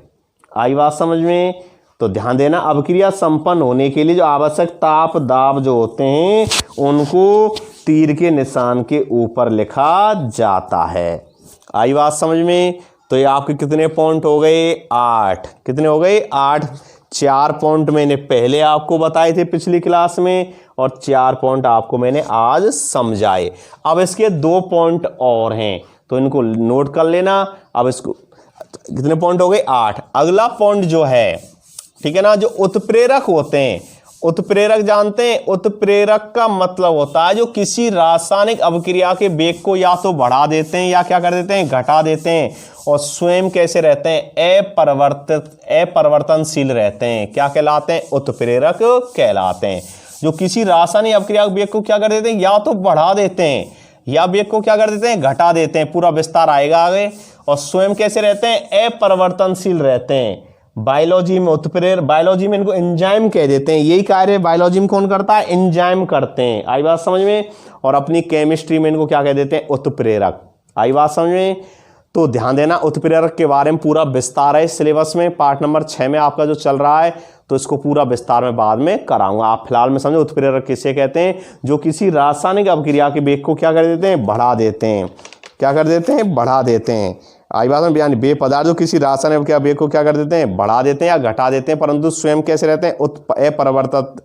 S1: आई बात समझ में। तो ध्यान देना, अभिक्रिया संपन्न होने के लिए जो आवश्यक ताप दाब जो होते हैं उनको तीर के निशान के ऊपर लिखा जाता है। आई बात समझ में। तो ये आपके कितने पॉइंट हो गए, 8। कितने हो गए, 8। 4 पॉइंट मैंने पहले आपको बताए थे पिछली क्लास में, और 4 पॉइंट आपको मैंने आज समझाए। अब इसके 2 पॉइंट और हैं, तो इनको नोट कर लेना। अब इसको कितने पॉइंट हो गए, 8। अगला पॉइंट जो है, ठीक है ना, जो उत्प्रेरक होते हैं, उत्प्रेरक जानते हैं, उत्प्रेरक का मतलब होता है जो किसी रासायनिक अभिक्रिया के वेग को या तो बढ़ा देते हैं या क्या कर देते हैं, घटा देते हैं, और स्वयं कैसे रहते हैं, अपरिवर्तनशील रहते हैं। क्या कहलाते हैं, उत्प्रेरक कहलाते हैं। जो किसी रासायनिक अभिक्रिया के वेग को क्या कर देते हैं, या तो बढ़ा देते हैं या वेग को क्या कर देते हैं, घटा देते हैं। पूरा विस्तार आएगा आगे। और स्वयं कैसे रहते हैं, अपरिवर्तनशील रहते हैं। बायोलॉजी में उत्प्रेरक, बायोलॉजी में इनको एंजाइम कह देते हैं। यही कार्य बायोलॉजी में कौन करता है, एंजाइम करते हैं। आई बात समझ में। और अपनी केमिस्ट्री में इनको क्या कह देते हैं, उत्प्रेरक। आई बात समझ में। तो ध्यान देना, उत्प्रेरक के बारे में पूरा विस्तार है सिलेबस में, पार्ट नंबर 6 में आपका जो चल रहा है, तो इसको पूरा विस्तार में बाद में कराऊंगा। आप फिलहाल में समझो उत्प्रेरक किसे कहते हैं, जो किसी रासायनिक अभिक्रिया के वेग को क्या कर देते हैं, बढ़ा देते हैं। क्या कर देते हैं, बढ़ा देते हैं। आई बात में, यानी वे पदार्थ जो किसी रासायनिक अभिक्रिया वेग को क्या कर देते हैं, बढ़ा देते हैं या घटा देते हैं, परंतु स्वयं कैसे रहते हैं,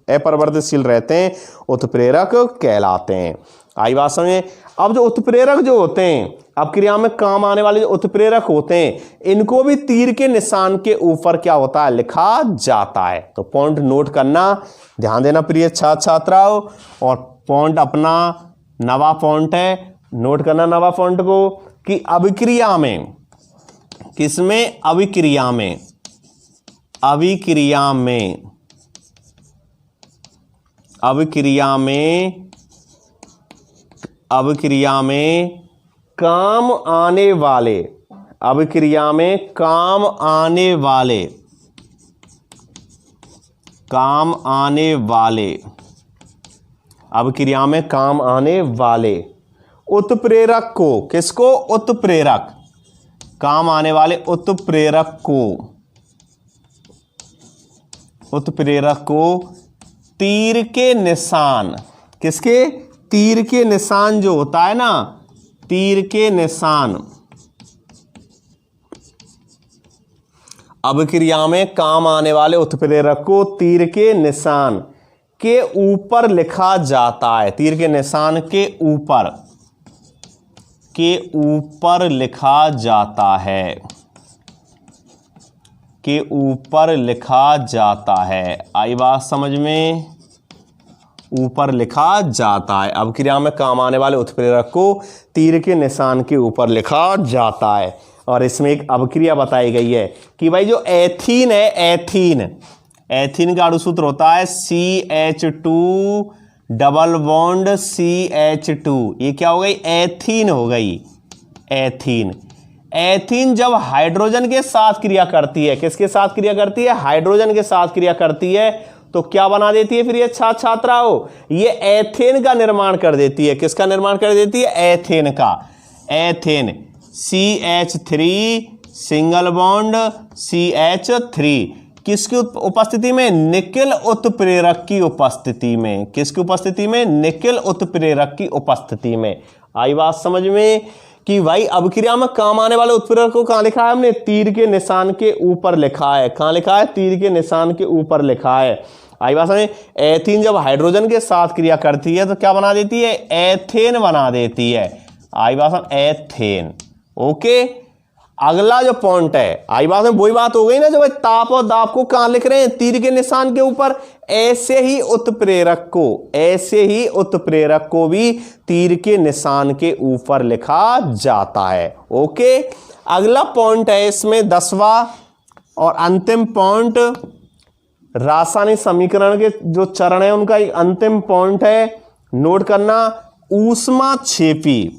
S1: अपरिवर्तनशील रहते हैं, उत्प्रेरक कहलाते हैं। आई बात समझे। अब जो उत्प्रेरक जो होते हैं, अभिक्रिया में काम आने वाले जो उत्प्रेरक होते हैं, इनको भी तीर के निशान के ऊपर क्या होता है, लिखा जाता है। तो पॉइंट नोट करना, ध्यान देना प्रिय छात्र छात्राओं। और पॉइंट अपना नवा पॉइंट है, नोट करना नवा पॉइंट को, कि अभिक्रिया में, किसमें, अभिक्रिया में, अभिक्रिया में, अभिक्रिया में, अभिक्रिया में काम आने वाले, अभिक्रिया में काम आने वाले, काम आने वाले, अभिक्रिया में काम आने वाले उत्प्रेरक को, किसको, उत्प्रेरक, काम आने वाले उत्प्रेरक को, उत्प्रेरक को तीर के निशान, किसके, तीर के निशान जो होता है ना, तीर के निशान, अभिक्रिया में काम आने वाले उत्प्रेरक को तीर के निशान के ऊपर लिखा जाता है। तीर के निशान के ऊपर, के ऊपर लिखा जाता है, के ऊपर लिखा जाता है। आई बात समझ में, ऊपर लिखा जाता है। अभिक्रिया में काम आने वाले उत्प्रेरक को तीर के निशान के ऊपर लिखा जाता है। और इसमें एक अभिक्रिया बताई गई है कि भाई जो एथीन है, एथीन का अणुसूत्र होता है CH2 डबल बॉन्ड CH2। ये क्या हो गई? एथीन हो गई। एथीन जब हाइड्रोजन के साथ क्रिया करती है, किसके साथ क्रिया करती है? हाइड्रोजन के साथ क्रिया करती है, तो क्या बना देती है फिर ये छात्राओं? ये एथेन का निर्माण कर देती है। किसका निर्माण कर देती है? एथेन का। Ethane CH3 single bond CH3 किसकी उपस्थिति में? निकेल उत्प्रेरक की उपस्थिति में। किसकी उपस्थिति में? निकेल उत्प्रेरक की उपस्थिति में। आई बात समझ में कि भाई अभिक्रिया में काम आने वाले उत्प्रेरक को कहां लिखा है हमने? तीर के निशान के ऊपर लिखा है। कहां लिखा है? तीर के निशान के ऊपर लिखा है। आई बात समझ? एथीन जब हाइड्रोजन के साथ क्रिया करती है तो क्या बना देती है? एथेन बना देती है। आई बात समझ? एथेन। ओके, अगला जो पॉइंट है, आई बात में वही बात हो गई ना, जब ताप और दाब को कहां लिख रहे हैं? तीर के निशान के ऊपर। ऐसे ही उत्प्रेरक को भी तीर के निशान के ऊपर लिखा जाता है। ओके, अगला पॉइंट है इसमें 10वां और अंतिम पॉइंट, रासायनिक समीकरण के जो चरण है उनका एक अंतिम पॉइंट है, नोट करना। ऊष्माक्षेपी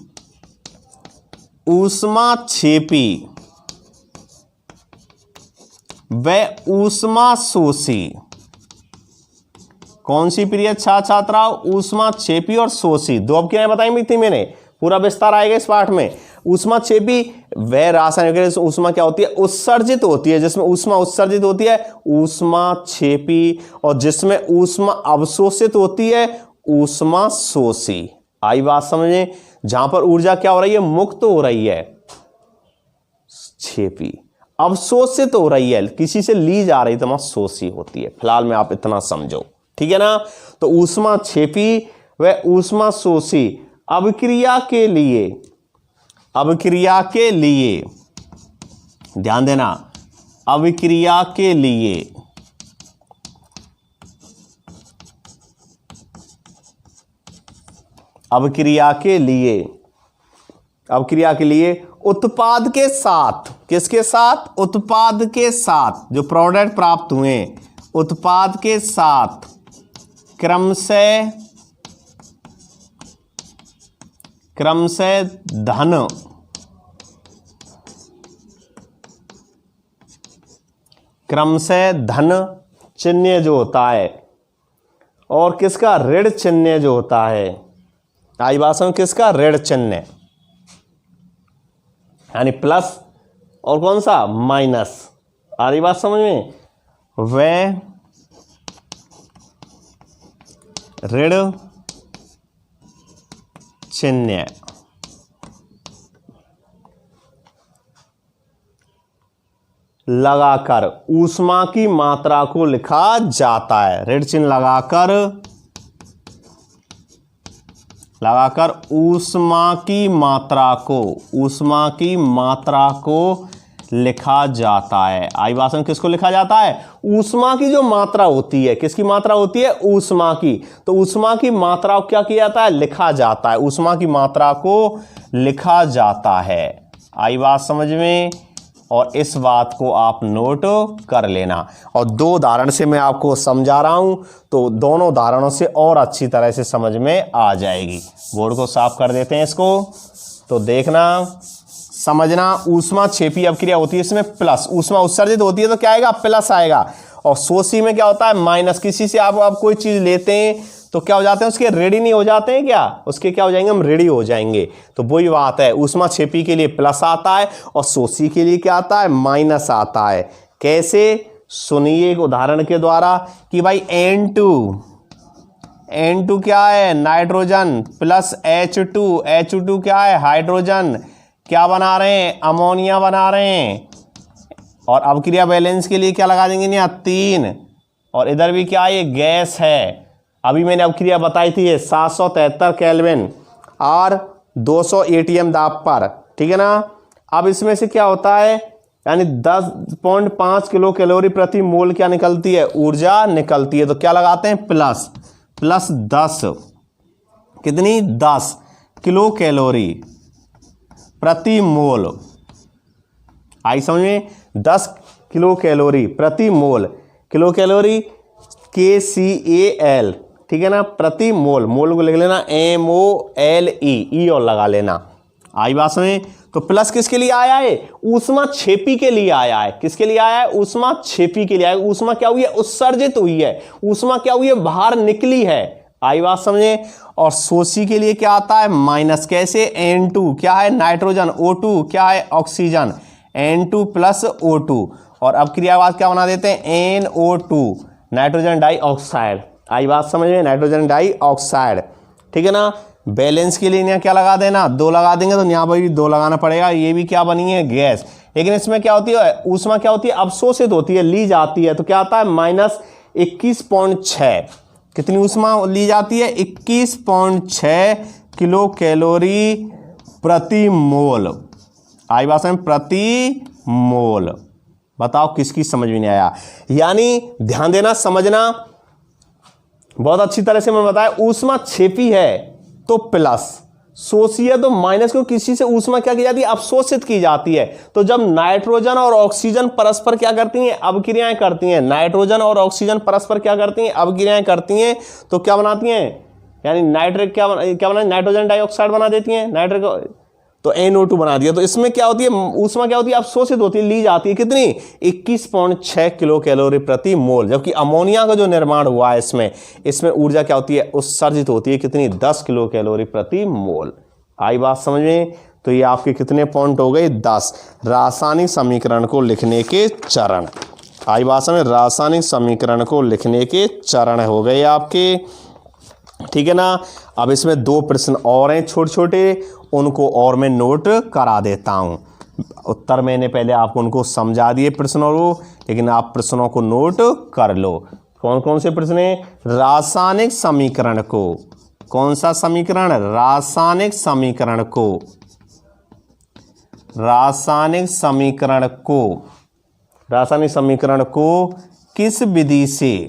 S1: व ऊष्माशोषी। कौन सी पीरियड छात्राओं? ऊष्माक्षेपी और शोषी। दो अभिक्रियाएं बताई थी मैंने, पूरा विस्तार आएगा इस पाठ में। ऊष्माक्षेपी वह रासायनिक ऊष्मा क्या होती है? उत्सर्जित होती है। जिसमें ऊष्मा उत्सर्जित होती है ऊष्माक्षेपी, और जिसमें ऊष्मा अवशोषित होती है ऊष्माशोषी। आई बात समझे? जहां पर ऊर्जा क्या हो रही है? मुक्त हो रही है क्षेपी, अवशोषित हो रही है, किसी से ली जा रही तो शोषी होती है। फिलहाल में आप इतना समझो, ठीक है ना? तो ऊष्माक्षेपी व ऊष्माशोषी अभिक्रिया के लिए ध्यान देना, अभिक्रिया के लिए उत्पाद के साथ, किसके साथ? उत्पाद के साथ, जो प्रोडक्ट प्राप्त हुए उत्पाद के साथ क्रमशः धन चिन्ह जो होता है और किसका? ऋण चिन्ह जो होता है। आई बात समझ? किसका? ऋण चिन्ह, यानी प्लस और कौन सा? माइनस। आ रही बात समझ में? वह ऋण चिन्ह लगाकर ऊष्मा की मात्रा को लिखा जाता है। ऋण चिन्ह लगाकर ऊष्मा की मात्रा को लिखा जाता है। आई बात में? किसको लिखा जाता है? ऊष्मा की जो मात्रा होती है, किसकी मात्रा होती है? ऊष्मा की। तो ऊष्मा की मात्रा को क्या किया जाता है? लिखा जाता है। ऊष्मा की मात्रा को लिखा जाता है। आई बात समझ में? और इस बात को आप नोट कर लेना। और दो उदाहरण से मैं आपको समझा रहा हूं, तो दोनों उदाहरणों से और अच्छी तरह से समझ में आ जाएगी। बोर्ड को साफ कर देते हैं इसको, तो देखना समझना। ऊष्माक्षेपी अभिक्रिया होती है, इसमें प्लस, ऊष्मा उत्सर्जित होती है तो क्या आएगा? प्लस आएगा। और शोषी में क्या होता है? माइनस। किसी से आप कोई चीज लेते हैं तो क्या हो जाते हैं? उसके रेडी नहीं हो जाते हैं क्या? उसके क्या हो जाएंगे? हम रेडी हो जाएंगे। तो वही बात है, ऊष्माक्षेपी के लिए प्लस आता है और शोषी के लिए क्या आता है? माइनस आता है। कैसे? सुनिए एक उदाहरण के द्वारा कि भाई N2 क्या है? नाइट्रोजन प्लस H2 क्या है? हाइड्रोजन। क्या बना रहे हैं? अमोनिया बना रहे हैं। और अभिक्रिया बैलेंस के लिए क्या लगा देंगे? यहाँ 3। और इधर भी क्या है? ये गैस है। अभी मैंने अभिक्रिया बताई थी, 773 केल्विन और 200 ATM दाब पर, ठीक है ना? अब इसमें से क्या होता है? यानी 10.5 किलो कैलोरी प्रति मोल क्या निकलती है? ऊर्जा निकलती है। तो क्या लगाते हैं? प्लस। प्लस 10, कितनी 10 किलो कैलोरी प्रति मोल। आई समझ में, 10 किलो कैलोरी प्रति मोल, किलो कैलोरी KCAL, ठीक है ना, प्रति मोल, मोल को लिख लेना MOLE, ई और लगा लेना। आई बात समझ। तो प्लस किसके लिए आया है, ऊष्मा छेपी के लिए आया है। किसके लिए आया है, ऊष्मा छेपी के लिए आया है। ऊष्मा क्या हुई है, उत्सर्जित हुई है, ऊष्मा क्या हुई है, बाहर निकली है। आई बात समझे। और शोषी के लिए क्या आता है, माइनस। कैसे, N2 क्या है, नाइट्रोजन, O2 क्या है, ऑक्सीजन, N2 प्लस O2, और अब क्रियावाद क्या बना देते हैं, NO2, नाइट्रोजन डाइऑक्साइड। आई बात समझ में, नाइट्रोजन डाइऑक्साइड, ठीक है ना। बैलेंस के लिए यहाँ क्या लगा देना, 2 लगा देंगे, तो यहाँ पर भी 2 लगाना पड़ेगा। ये भी क्या बनी है, गैस। लेकिन इसमें क्या होती है, ऊष्मा क्या होती है, अवशोषित होती है, ली जाती है। तो क्या आता है, -21.6, कितनी ऊष्मा ली जाती है, 21.6 किलो कैलोरी प्रति मोल। आई बात समझ, प्रति मोल। बताओ किसकी समझ में नहीं आया। यानी ध्यान देना, समझना बहुत अच्छी तरह से। मैं बताया, ऊष्मा छेपी है तो प्लस, शोषी है तो माइनस, को किसी से ऊष्मा क्या की जाती है, अवशोषित की जाती है। तो जब नाइट्रोजन और ऑक्सीजन परस्पर क्या करती हैं, अभिक्रियाएं करती हैं, नाइट्रोजन और ऑक्सीजन परस्पर क्या करती हैं, अभिक्रियाएं करती हैं, तो क्या बनाती हैं, यानी नाइट्रिक क्या बना, नाइट्रोजन डाइऑक्साइड बना देती हैं, नाइट्रिक, तो NO2 बना दिया। तो इसमें क्या होती है, ऊष्मा क्या होती है, अवशोषित होती है, ली जाती है, कितनी, 21.6 किलो कैलोरी प्रति मोल। जबकि अमोनिया का जो निर्माण हुआ है इसमें ऊर्जा क्या होती है, उत्सर्जित होती है, कितनी, 10 किलो कैलोरी प्रति मोल। आई बात समझ में। तो ये आपके कितने पॉइंट हो गए, 10 रासायनिक समीकरण को लिखने के चरण। आई बात समझ, रासायनिक समीकरण को लिखने के चरण हो गए आपके, ठीक है ना। अब इसमें 2 प्रश्न और हैं छोटे छोटे, उनको और मैं नोट करा देता हूं। उत्तर मैंने पहले आपको उनको समझा दिए प्रश्नों को, लेकिन आप प्रश्नों को नोट कर लो। कौन कौन से प्रश्न हैं, रासायनिक समीकरण को, कौन सा समीकरण, रासायनिक समीकरण को, रासायनिक समीकरण को, रासायनिक समीकरण को किस विधि से,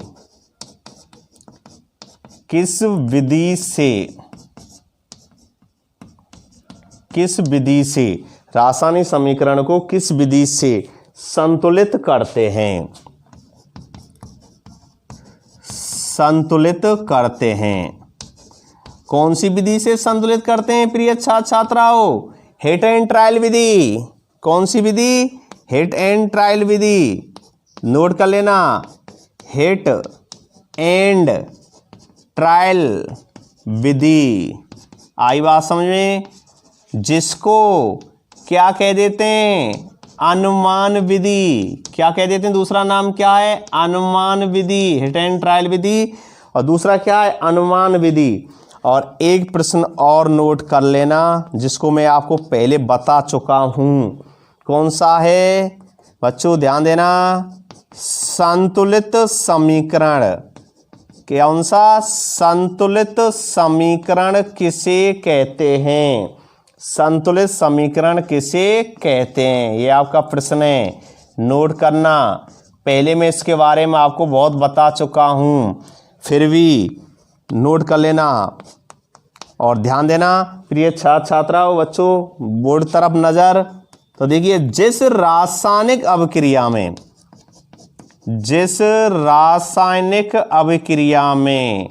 S1: किस विधि से, किस विधि से, रासायनिक समीकरण को किस विधि से संतुलित करते हैं, संतुलित करते हैं। कौन सी विधि से संतुलित करते हैं प्रिय छात्राओं, हिट एंड ट्रायल विधि। कौन सी विधि, हिट एंड ट्रायल विधि, नोट कर लेना, हिट एंड ट्रायल विधि। आई बात समझ में, जिसको क्या कह देते हैं, अनुमान विधि। क्या कह देते हैं, दूसरा नाम क्या है, अनुमान विधि, हिट एंड ट्रायल विधि, और दूसरा क्या है, अनुमान विधि। और एक प्रश्न और नोट कर लेना, जिसको मैं आपको पहले बता चुका हूं, कौन सा है बच्चों, ध्यान देना, संतुलित समीकरण। कौन सा, संतुलित समीकरण किसे कहते हैं, संतुलित समीकरण किसे कहते हैं, ये आपका प्रश्न है, नोट करना। पहले मैं इसके बारे में आपको बहुत बता चुका हूं, फिर भी नोट कर लेना और ध्यान देना प्रिय छात्राओं, बच्चों बोर्ड तरफ नजर। तो देखिए, जिस रासायनिक अभिक्रिया में, जिस रासायनिक अभिक्रिया में,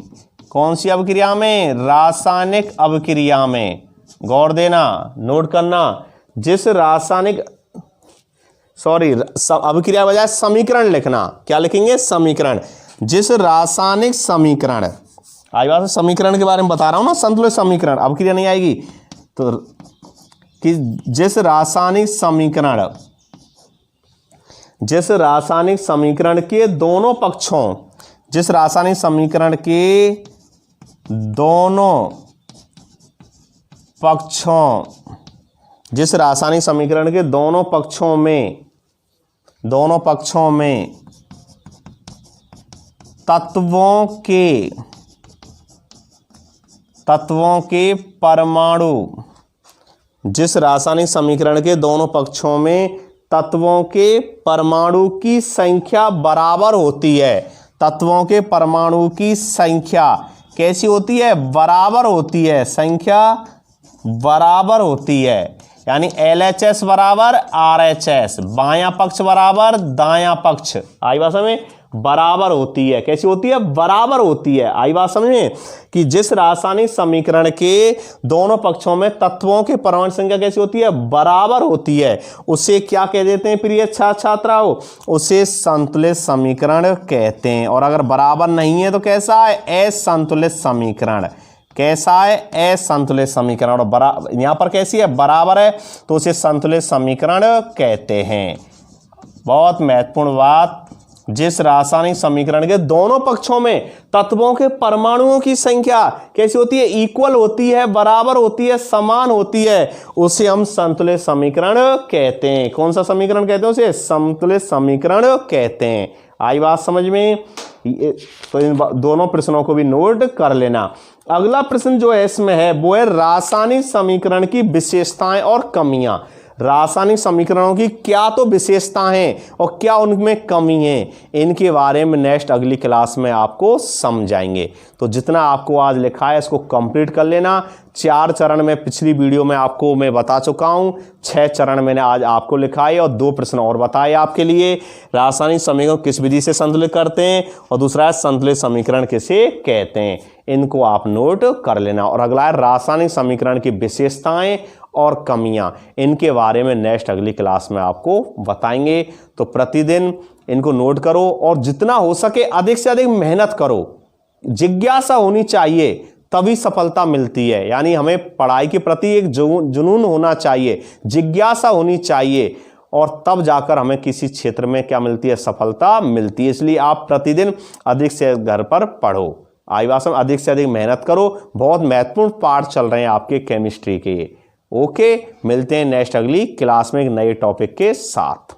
S1: कौन सी अभिक्रिया में, रासायनिक अभिक्रिया में, गौर देना, नोट करना, जिस रासायनिक, सॉरी अभिक्रिया बजाय समीकरण लिखना, क्या लिखेंगे, समीकरण। जिस रासायनिक समीकरण, आई बात समीकरण के बारे में बता रहा हूं ना, संतुलित समीकरण, अभिक्रिया नहीं आएगी तो, कि जिस रासायनिक समीकरण, जिस रासायनिक समीकरण के दोनों पक्षों, जिस रासायनिक समीकरण के दोनों पक्षों, जिस रासायनिक समीकरण के दोनों पक्षों में, दोनों पक्षों में तत्वों के परमाणु, जिस रासायनिक समीकरण के दोनों पक्षों में तत्वों के परमाणु की संख्या बराबर होती है, तत्वों के परमाणु की संख्या कैसी होती है, बराबर होती है, संख्या बराबर होती है, यानी LHS बराबर RHS, बायां पक्ष बराबर दायां पक्ष, आई बात समझ में, बराबर होती है। कैसी होती है, बराबर होती है। आई बात समझ में कि जिस रासायनिक समीकरण के दोनों पक्षों में तत्वों के परमाणु संख्या कैसी होती है, बराबर होती है, उसे क्या कह देते हैं प्रिय छात्राओं, उसे संतुलित समीकरण कहते हैं। और अगर बराबर नहीं है तो कैसा है, असंतुलित समीकरण। कैसा है, असंतुलित समीकरण। और यहां पर कैसी है, बराबर है, तो उसे संतुलित समीकरण कहते हैं। बहुत महत्वपूर्ण बात, जिस रासायनिक समीकरण के दोनों पक्षों में तत्वों के परमाणुओं की संख्या कैसी होती है, इक्वल होती है, बराबर होती है, समान होती है, उसे हम संतुलित समीकरण कहते हैं। कौन सा समीकरण कहते हैं, उसे संतुलित समीकरण कहते हैं। आई बात समझ में, तो इन दोनों प्रश्नों को भी नोट कर लेना। अगला प्रश्न जो है इसमें है वो है रासायनिक समीकरण की विशेषताएं और कमियां। रासायनिक समीकरणों की क्या तो विशेषताएं हैं और क्या उनमें कमी है, इनके बारे में नेक्स्ट अगली क्लास में आपको समझाएंगे। तो जितना आपको आज लिखा है इसको कंप्लीट कर लेना। 4 चरण में पिछली वीडियो में आपको मैं बता चुका हूं, 6 चरण मैंने आज आपको लिखा है और 2 प्रश्न और बताए आपके लिए। रासायनिक समीकरण किस विधि से संतुलित करते हैं और दूसरा है संतुलित समीकरण किसे कहते हैं, इनको आप नोट कर लेना। और अगला है रासायनिक समीकरण की विशेषताएं और कमियां, इनके बारे में नेक्स्ट अगली क्लास में आपको बताएंगे। तो प्रतिदिन इनको नोट करो और जितना हो सके अधिक से अधिक मेहनत करो। जिज्ञासा होनी चाहिए तभी सफलता मिलती है, यानी हमें पढ़ाई के प्रति एक जुनून होना चाहिए, जिज्ञासा होनी चाहिए, और तब जाकर हमें किसी क्षेत्र में क्या मिलती है, सफलता मिलती है। इसलिए आप प्रतिदिन अधिक से घर पर पढ़ो, आई बात समझ, अधिक से अधिक मेहनत करो। बहुत महत्वपूर्ण पाठ चल रहे हैं आपके केमिस्ट्री के। ओके, मिलते हैं नेक्स्ट अगली क्लास में एक नए टॉपिक के साथ।